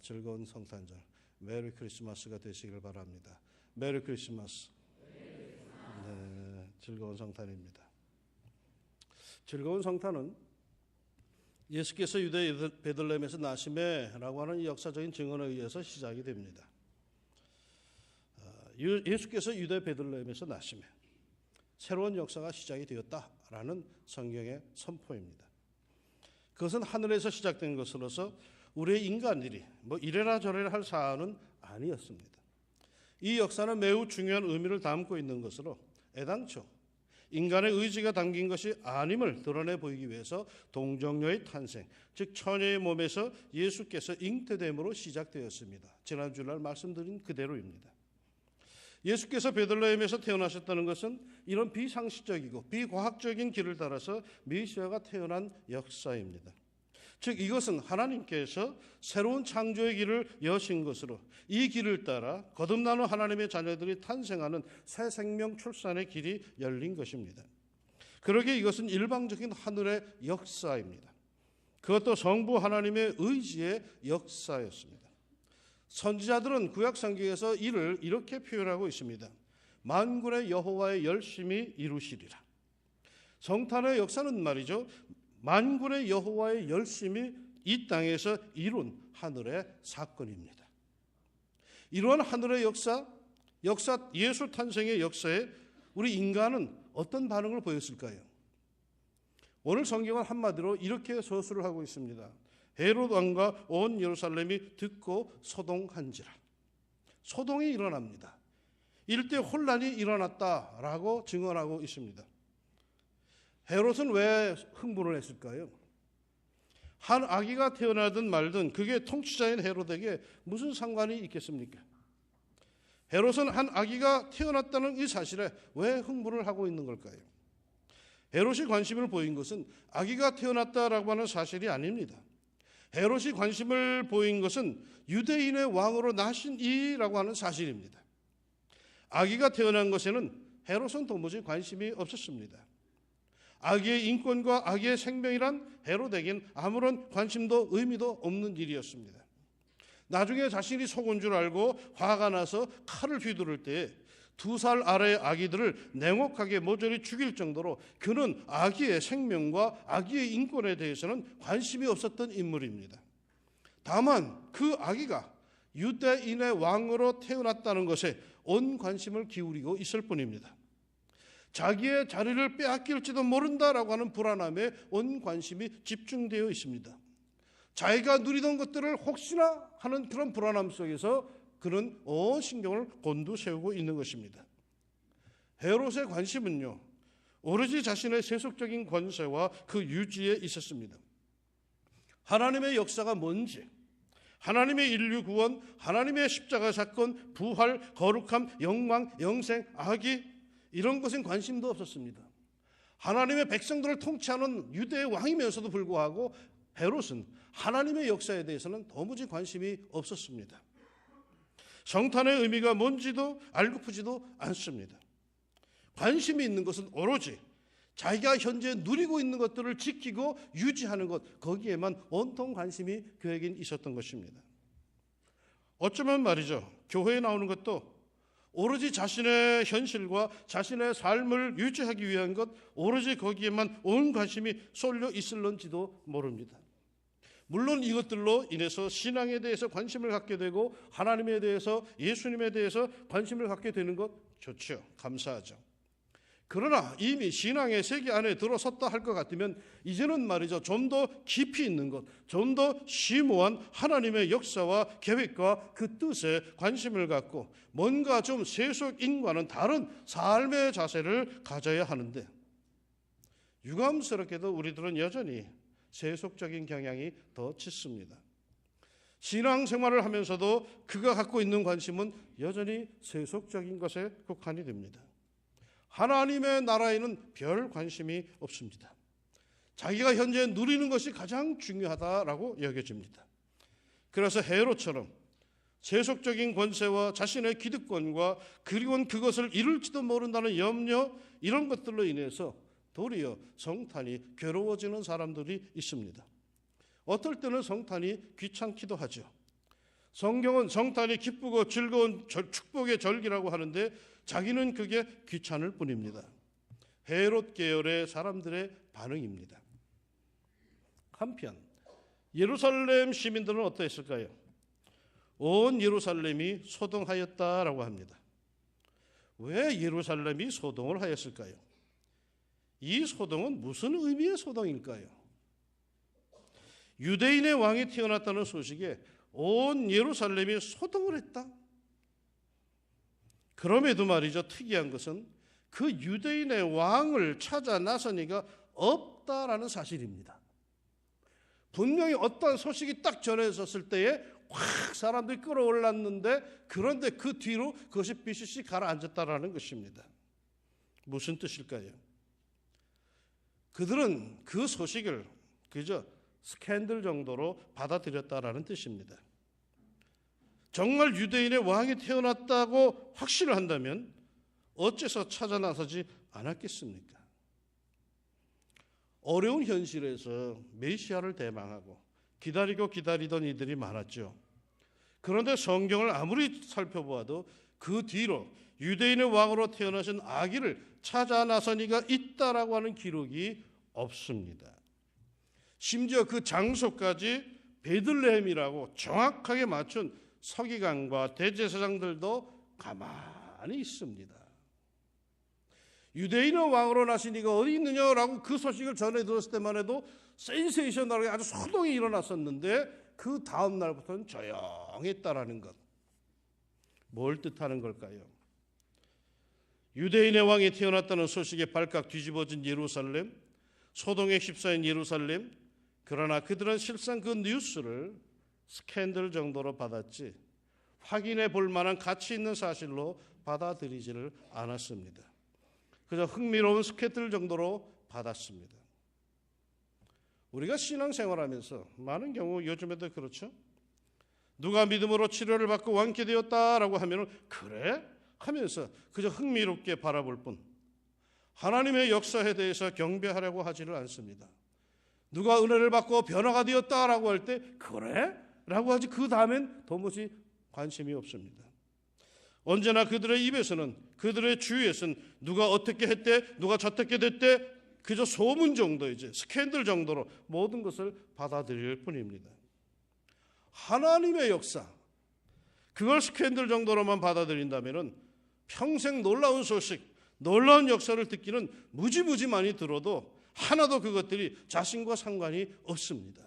즐거운 성탄절, 메리 크리스마스가 되시길 바랍니다. 메리 크리스마스. 네, 즐거운 성탄입니다. 즐거운 성탄은 예수께서 유대 베들레헴에서 나심에라고 하는 역사적인 증언에 의해서 시작이 됩니다. 예수께서 유대 베들레헴에서 나심에 새로운 역사가 시작이 되었다라는 성경의 선포입니다. 그것은 하늘에서 시작된 것으로서 우리의 인간들이 이래라 저래라 할 사안은 아니었습니다. 이 역사는 매우 중요한 의미를 담고 있는 것으로 애당초 인간의 의지가 담긴 것이 아님을 드러내 보이기 위해서 동정녀의 탄생, 즉 처녀의 몸에서 예수께서 잉태됨으로 시작되었습니다. 지난 주날 말씀드린 그대로입니다. 예수께서 베들레헴에서 태어나셨다는 것은 이런 비상식적이고 비과학적인 길을 따라서 메시아가 태어난 역사입니다. 즉 이것은 하나님께서 새로운 창조의 길을 여신 것으로 이 길을 따라 거듭나는 하나님의 자녀들이 탄생하는 새 생명 출산의 길이 열린 것입니다. 그러기에 이것은 일방적인 하늘의 역사입니다. 그것도 성부 하나님의 의지의 역사였습니다. 선지자들은 구약 성경에서 이를 이렇게 표현하고 있습니다. 만군의 여호와의 열심히 이루시리라. 성탄의 역사는 말이죠, 만군의 여호와의 열심히 이 땅에서 이룬 하늘의 사건입니다. 이러한 하늘의 역사 예수 탄생의 역사에 우리 인간은 어떤 반응을 보였을까요? 오늘 성경은 한마디로 이렇게 서술을 하고 있습니다. 헤롯 왕과 온 예루살렘이 듣고 소동한지라. 소동이 일어납니다. 일대 혼란이 일어났다라고 증언하고 있습니다. 헤롯은 왜 흥분을 했을까요? 한 아기가 태어나든 말든 그게 통치자인 헤롯에게 무슨 상관이 있겠습니까? 헤롯은 한 아기가 태어났다는 이 사실에 왜 흥분을 하고 있는 걸까요? 헤롯이 관심을 보인 것은 아기가 태어났다라고 하는 사실이 아닙니다. 헤롯이 관심을 보인 것은 유대인의 왕으로 나신 이라고 하는 사실입니다. 아기가 태어난 것에는 헤롯은 도무지 관심이 없었습니다. 아기의 인권과 아기의 생명이란 헤롯에겐 아무런 관심도 의미도 없는 일이었습니다. 나중에 자신이 속은 줄 알고 화가 나서 칼을 휘두를 때 2살 아래의 아기들을 냉혹하게 모조리 죽일 정도로 그는 아기의 생명과 아기의 인권에 대해서는 관심이 없었던 인물입니다. 다만 그 아기가 유대인의 왕으로 태어났다는 것에 온 관심을 기울이고 있을 뿐입니다. 자기의 자리를 빼앗길지도 모른다라고 하는 불안함에 온 관심이 집중되어 있습니다. 자기가 누리던 것들을 혹시나 하는 그런 불안함 속에서 그는 온 신경을 곤두세우고 있는 것입니다. 헤롯의 관심은요, 오로지 자신의 세속적인 권세와 그 유지에 있었습니다. 하나님의 역사가 뭔지, 하나님의 인류 구원, 하나님의 십자가 사건, 부활, 거룩함, 영광, 영생, 악이 이런 것엔 관심도 없었습니다. 하나님의 백성들을 통치하는 유대의 왕이면서도 불구하고 헤롯은 하나님의 역사에 대해서는 도무지 관심이 없었습니다. 성탄의 의미가 뭔지도 알고프지도 않습니다. 관심이 있는 것은 오로지 자기가 현재 누리고 있는 것들을 지키고 유지하는 것, 거기에만 온통 관심이 그에겐 있었던 것입니다. 어쩌면 말이죠, 교회에 나오는 것도 오로지 자신의 현실과 자신의 삶을 유지하기 위한 것, 오로지 거기에만 온 관심이 쏠려 있을런지도 모릅니다. 물론 이것들로 인해서 신앙에 대해서 관심을 갖게 되고 하나님에 대해서, 예수님에 대해서 관심을 갖게 되는 것 좋죠. 감사하죠. 그러나 이미 신앙의 세계 안에 들어섰다 할 것 같으면 이제는 말이죠, 좀 더 깊이 있는 것, 좀 더 심오한 하나님의 역사와 계획과 그 뜻에 관심을 갖고 뭔가 좀 세속인과는 다른 삶의 자세를 가져야 하는데, 유감스럽게도 우리들은 여전히 세속적인 경향이 더 짙습니다. 신앙생활을 하면서도 그가 갖고 있는 관심은 여전히 세속적인 것에 국한이 됩니다. 하나님의 나라에는 별 관심이 없습니다. 자기가 현재 누리는 것이 가장 중요하다라고 여겨집니다. 그래서 헤롯처럼 세속적인 권세와 자신의 기득권과 그리고 그것을 이룰지도 모른다는 염려, 이런 것들로 인해서 도리어 성탄이 괴로워지는 사람들이 있습니다. 어떨 때는 성탄이 귀찮기도 하죠. 성경은 성탄이 기쁘고 즐거운 축복의 절기라고 하는데 자기는 그게 귀찮을 뿐입니다. 헤롯 계열의 사람들의 반응입니다. 한편 예루살렘 시민들은 어떠했을까요? 온 예루살렘이 소동하였다라고 합니다. 왜 예루살렘이 소동을 하였을까요? 이 소동은 무슨 의미의 소동일까요? 유대인의 왕이 태어났다는 소식에 온 예루살렘이 소동을 했다. 그럼에도 말이죠, 특이한 것은 그 유대인의 왕을 찾아 나서니가 없다라는 사실입니다. 분명히 어떤 소식이 딱 전해졌을 때에 확 사람들이 끌어올랐는데, 그런데 그 뒤로 그것이 비시시 가라앉았다라는 것입니다. 무슨 뜻일까요? 그들은 그 소식을 그저 스캔들 정도로 받아들였다라는 뜻입니다. 정말 유대인의 왕이 태어났다고 확신을 한다면 어째서 찾아 나서지 않았겠습니까? 어려운 현실에서 메시아를 대망하고 기다리던 이들이 많았죠. 그런데 성경을 아무리 살펴보아도 그 뒤로 유대인의 왕으로 태어나신 아기를 찾아 나선 이가 있다라고 하는 기록이 없습니다. 심지어 그 장소까지 베들레헴이라고 정확하게 맞춘 서기관과 대제사장들도 가만히 있습니다. 유대인의 왕으로 나신 이가 어디 있느냐라고 그 소식을 전해 들었을 때만 해도 센세이셔널하게 아주 소동이 일어났었는데 그 다음 날부터는 조용했다라는 것. 뭘 뜻하는 걸까요? 유대인의 왕이 태어났다는 소식에 발칵 뒤집어진 예루살렘, 소동에 휩싸인 예루살렘. 그러나 그들은 실상 그 뉴스를 스캔들 정도로 받았지 확인해 볼 만한 가치 있는 사실로 받아들이지를 않았습니다. 그저 흥미로운 스캔들 정도로 받았습니다. 우리가 신앙생활하면서 많은 경우 요즘에도 그렇죠. 누가 믿음으로 치료를 받고 완쾌되었다라고 하면 그래? 하면서 그저 흥미롭게 바라볼 뿐 하나님의 역사에 대해서 경배하려고 하지를 않습니다. 누가 은혜를 받고 변화가 되었다라고 할 때 그래? 라고 하지 그 다음엔 도무지 관심이 없습니다. 언제나 그들의 입에서는 그들의 주위에서는 누가 어떻게 했대? 누가 저떻게 됐대? 그저 소문 정도이지 스캔들 정도로 모든 것을 받아들일 뿐입니다. 하나님의 역사 그걸 스캔들 정도로만 받아들인다면 평생 놀라운 소식 놀라운 역사를 듣기는 무지무지 많이 들어도 하나도 그것들이 자신과 상관이 없습니다.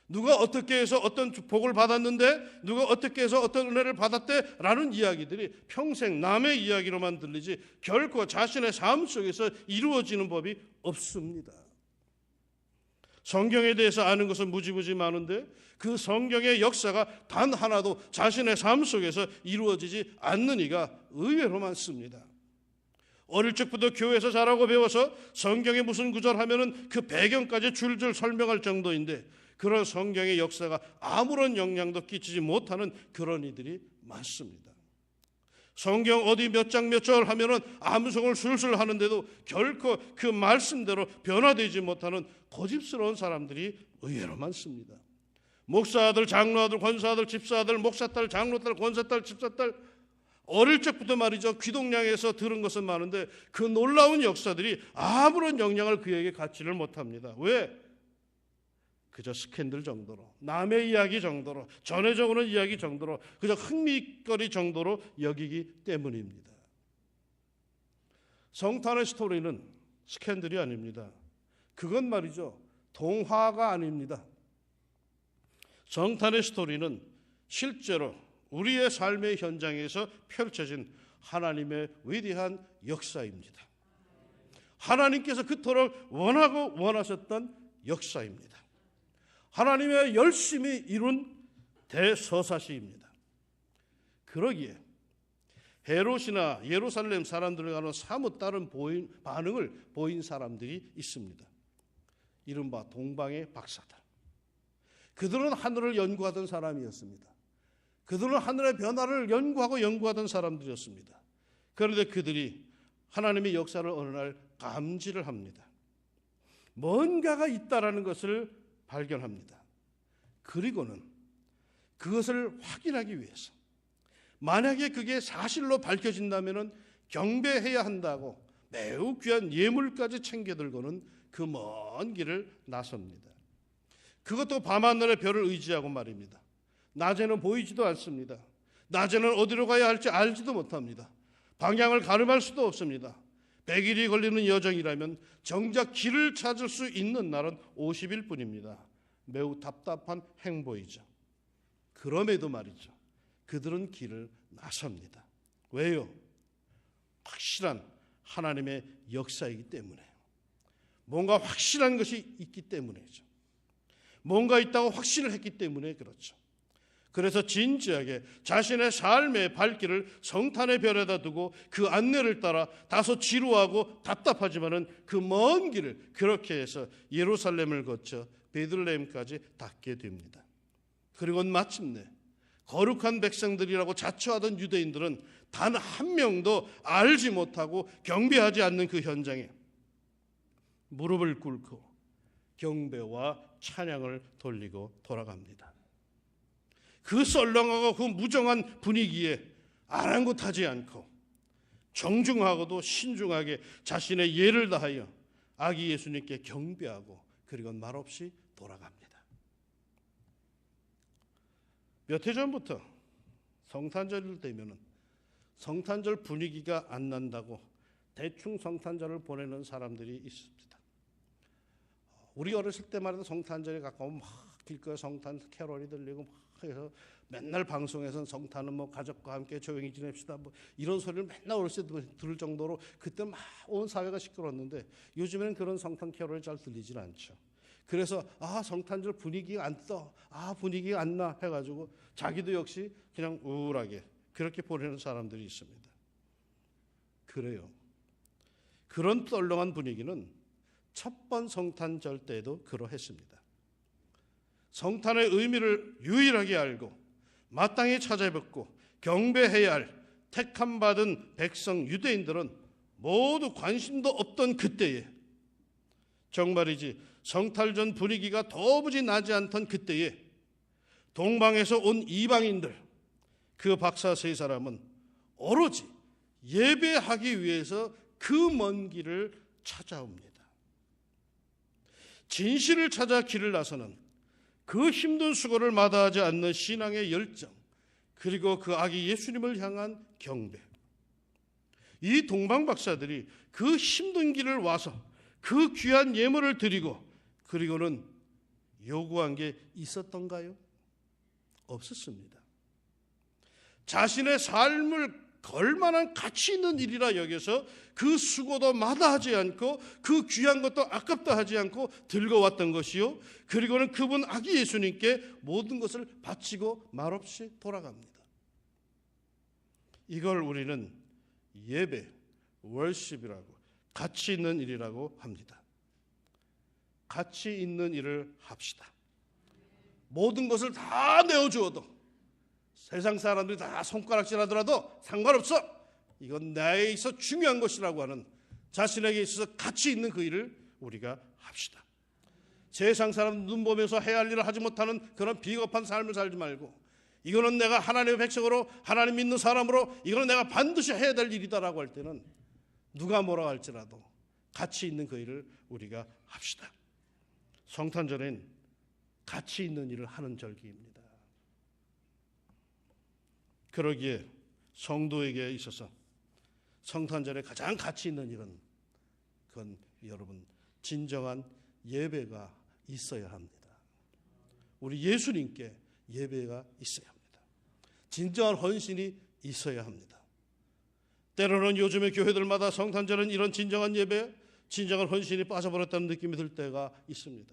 누가 어떻게 해서 어떤 복을 받았는데 누가 어떻게 해서 어떤 은혜를 받았대 라는 이야기들이 평생 남의 이야기로만 들리지 결코 자신의 삶 속에서 이루어지는 법이 없습니다. 성경에 대해서 아는 것은 무지무지 많은데 그 성경의 역사가 단 하나도 자신의 삶 속에서 이루어지지 않는 이가 의외로 많습니다. 어릴 적부터 교회에서 자라고 배워서 성경에 무슨 구절 하면은 그 배경까지 줄줄 설명할 정도인데 그런 성경의 역사가 아무런 영향도 끼치지 못하는 그런 이들이 많습니다. 성경 어디 몇 장 몇 절 하면은 암송을 술술 하는데도 결코 그 말씀대로 변화되지 못하는 고집스러운 사람들이 의외로 많습니다. 목사들, 장로아들, 권사아들, 집사아들, 목사딸, 장로딸, 권사딸, 집사딸 어릴 적부터 말이죠. 귀동량에서 들은 것은 많은데 그 놀라운 역사들이 아무런 영향을 그에게 갖지를 못합니다. 왜? 그저 스캔들 정도로 남의 이야기 정도로 전해져 오는 이야기 정도로 그저 흥미거리 정도로 여기기 때문입니다. 성탄의 스토리는 스캔들이 아닙니다. 그건 말이죠. 동화가 아닙니다. 성탄의 스토리는 실제로 우리의 삶의 현장에서 펼쳐진 하나님의 위대한 역사입니다. 하나님께서 그토록 원하고 원하셨던 역사입니다. 하나님의 열심히 이룬 대서사시입니다. 그러기에 헤롯이나 예루살렘 사람들과는 사뭇 다른 반응을 보인 사람들이 있습니다. 이른바 동방의 박사들. 그들은 하늘을 연구하던 사람이었습니다. 그들은 하늘의 변화를 연구하던 사람들이었습니다. 그런데 그들이 하나님의 역사를 어느 날 감지를 합니다. 뭔가가 있다라는 것을 발견합니다. 그리고는 그것을 확인하기 위해서, 만약에 그게 사실로 밝혀진다면 경배해야 한다고 매우 귀한 예물까지 챙겨 들고는 그 먼 길을 나섭니다. 그것도 밤하늘의 별을 의지하고 말입니다. 낮에는 보이지도 않습니다. 낮에는 어디로 가야 할지 알지도 못합니다. 방향을 가늠할 수도 없습니다. 100일이 걸리는 여정이라면 정작 길을 찾을 수 있는 날은 50일 뿐입니다. 매우 답답한 행보이죠. 그럼에도 말이죠, 그들은 길을 나섭니다. 왜요? 확실한 하나님의 역사이기 때문에요. 뭔가 확실한 것이 있기 때문이죠. 뭔가 있다고 확신을 했기 때문에 그렇죠. 그래서 진지하게 자신의 삶의 발길을 성탄의 별에다 두고 그 안내를 따라 다소 지루하고 답답하지만은 그 먼 길을 그렇게 해서 예루살렘을 거쳐 베들레헴까지 닿게 됩니다. 그리고 마침내 거룩한 백성들이라고 자처하던 유대인들은 단 한 명도 알지 못하고 경배하지 않는 그 현장에 무릎을 꿇고 경배와 찬양을 돌리고 돌아갑니다. 그 썰렁하고 그 무정한 분위기에 아랑곳하지 않고 정중하고도 신중하게 자신의 예를 다하여 아기 예수님께 경배하고 그리고 말없이 돌아갑니다. 몇 해 전부터 성탄절 되면은 성탄절 분위기가 안 난다고 대충 성탄절을 보내는 사람들이 있습니다. 우리 어렸을 때만 해도 성탄절에 가까우면 막 길거리에 성탄 캐롤이 들리고 막 해서 맨날 방송에서는 성탄은 뭐 가족과 함께 조용히 지냅시다 뭐 이런 소리를 맨날 어렸을 때 들을 정도로 그때 막 온 사회가 시끄러웠는데 요즘에는 그런 성탄 캐롤이 잘 들리질 않죠. 그래서 성탄절 분위기가 안 떠, 분위기가 안 나 해가지고 자기도 역시 그냥 우울하게 그렇게 보내는 사람들이 있습니다. 그래요. 그런 썰렁한 분위기는 첫 번 성탄절 때도 그러했습니다. 성탄의 의미를 유일하게 알고 마땅히 찾아뵙고 경배해야 할 택함 받은 백성 유대인들은 모두 관심도 없던 그때에, 정말이지 성탄절 분위기가 도무지 나지 않던 그때에 동방에서 온 이방인들, 그 박사 세 사람은 오로지 예배하기 위해서 그 먼 길을 찾아옵니다. 진실을 찾아 길을 나서는 그 힘든 수고를 마다하지 않는 신앙의 열정, 그리고 그 아기 예수님을 향한 경배. 이 동방 박사들이 그 힘든 길을 와서 그 귀한 예물을 드리고 그리고는 요구한 게 있었던가요? 없었습니다. 자신의 삶을 걸만한 가치 있는 일이라 여겨서 그 수고도 마다하지 않고 그 귀한 것도 아깝다 하지 않고 들고 왔던 것이요, 그리고는 그분 아기 예수님께 모든 것을 바치고 말없이 돌아갑니다. 이걸 우리는 예배, 월십이라고, 가치 있는 일이라고 합니다. 가치 있는 일을 합시다. 모든 것을 다 내어주어도, 세상 사람들이 다 손가락질하더라도 상관없어, 이건 나에 있어 중요한 것이라고 하는 자신에게 있어서 가치 있는 그 일을 우리가 합시다. 세상 사람 눈 보면서 해야 할 일을 하지 못하는 그런 비겁한 삶을 살지 말고, 이거는 내가 하나님의 백성으로, 하나님 믿는 사람으로 이거는 내가 반드시 해야 될 일이다라고 할 때는 누가 뭐라고 할지라도 가치 있는 그 일을 우리가 합시다. 성탄절엔 가치 있는 일을 하는 절기입니다. 그러기에 성도에게 있어서 성탄절에 가장 가치 있는 일은 그건 여러분 진정한 예배가 있어야 합니다. 우리 예수님께 예배가 있어야 합니다. 진정한 헌신이 있어야 합니다. 때로는 요즘의 교회들마다 성탄절은 이런 진정한 예배, 진정한 헌신이 빠져버렸다는 느낌이 들 때가 있습니다.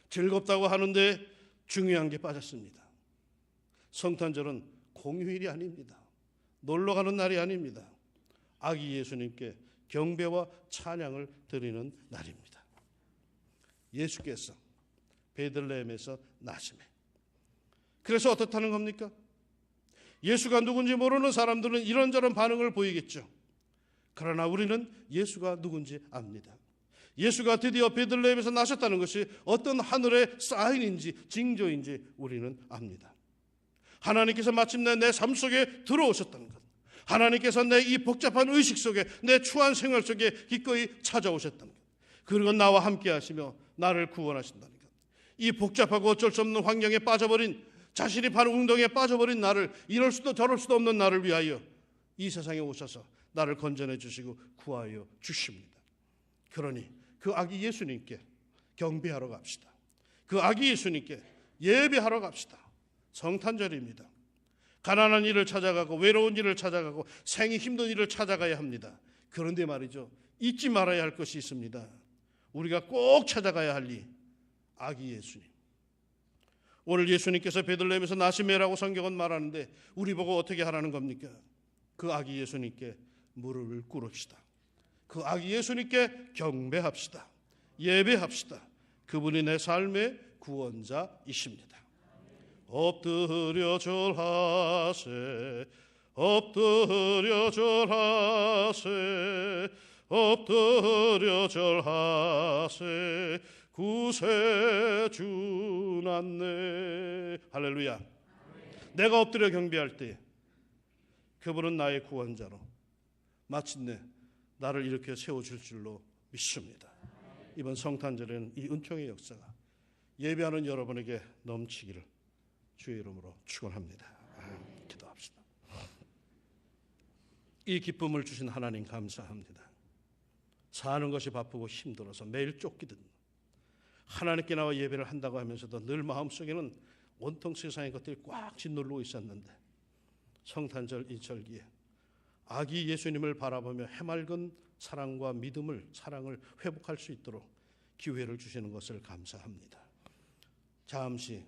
즐겁다고 하는데 중요한 게 빠졌습니다. 성탄절은 공휴일이 아닙니다. 놀러 가는 날이 아닙니다. 아기 예수님께 경배와 찬양을 드리는 날입니다. 예수께서 베들레헴에서 나심에. 그래서 어떻다는 겁니까? 예수가 누군지 모르는 사람들은 이런저런 반응을 보이겠죠. 그러나 우리는 예수가 누군지 압니다. 예수가 드디어 베들레헴에서 나셨다는 것이 어떤 하늘의 사인인지 징조인지 우리는 압니다. 하나님께서 마침내 내 삶 속에 들어오셨다는 것, 하나님께서 내 이 복잡한 의식 속에, 내 추한 생활 속에 기꺼이 찾아오셨다는 것, 그리고 나와 함께 하시며 나를 구원하신다는 것, 이 복잡하고 어쩔 수 없는 환경에 빠져버린, 자신이 바로 웅덩이에 빠져버린 나를, 이럴 수도 저럴 수도 없는 나를 위하여 이 세상에 오셔서 나를 건져내 주시고 구하여 주십니다. 그러니 그 아기 예수님께 경배하러 갑시다. 그 아기 예수님께 예배하러 갑시다. 성탄절입니다. 가난한 일을 찾아가고 외로운 일을 찾아가고 생이 힘든 일을 찾아가야 합니다. 그런데 말이죠, 잊지 말아야 할 것이 있습니다. 우리가 꼭 찾아가야 할 이 아기 예수님. 오늘 예수님께서 베들레헴에서 나시매라고 성경은 말하는데 우리 보고 어떻게 하라는 겁니까? 그 아기 예수님께 무릎을 꿇읍시다. 그 아기 예수님께 경배합시다. 예배합시다. 그분이 내 삶의 구원자이십니다. 엎드려 절하세, 엎드려 절하세, 엎드려 절하세, 구세주 났네. 할렐루야. 내가 엎드려 경배할 때 그분은 나의 구원자로 마침내 나를 이렇게 세워줄 줄로 믿습니다. 이번 성탄절에는 이 은총의 역사가 예배하는 여러분에게 넘치기를 주의 이름으로 축원합니다. 기도합시다. 이 기쁨을 주신 하나님 감사합니다. 사는 것이 바쁘고 힘들어서 매일 쫓기듯 하나님께 나와 예배를 한다고 하면서도 늘 마음속에는 온통 세상의 것들이 꽉 짓누르고 있었는데 성탄절 이 절기에 아기 예수님을 바라보며 해맑은 사랑과 믿음을, 사랑을 회복할 수 있도록 기회를 주시는 것을 감사합니다. 잠시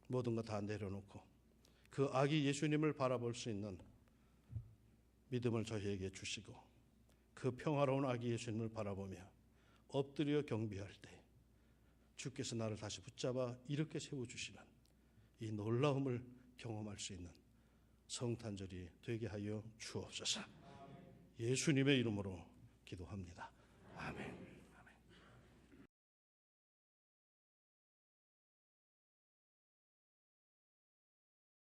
모든 것 다 내려놓고 그 아기 예수님을 바라볼 수 있는 믿음을 저희에게 주시고 그 평화로운 아기 예수님을 바라보며 엎드려 경배할 때 주께서 나를 다시 붙잡아 이렇게 세워주시는 이 놀라움을 경험할 수 있는 성탄절이 되게 하여 주옵소서. 예수님의 이름으로 기도합니다. 아멘.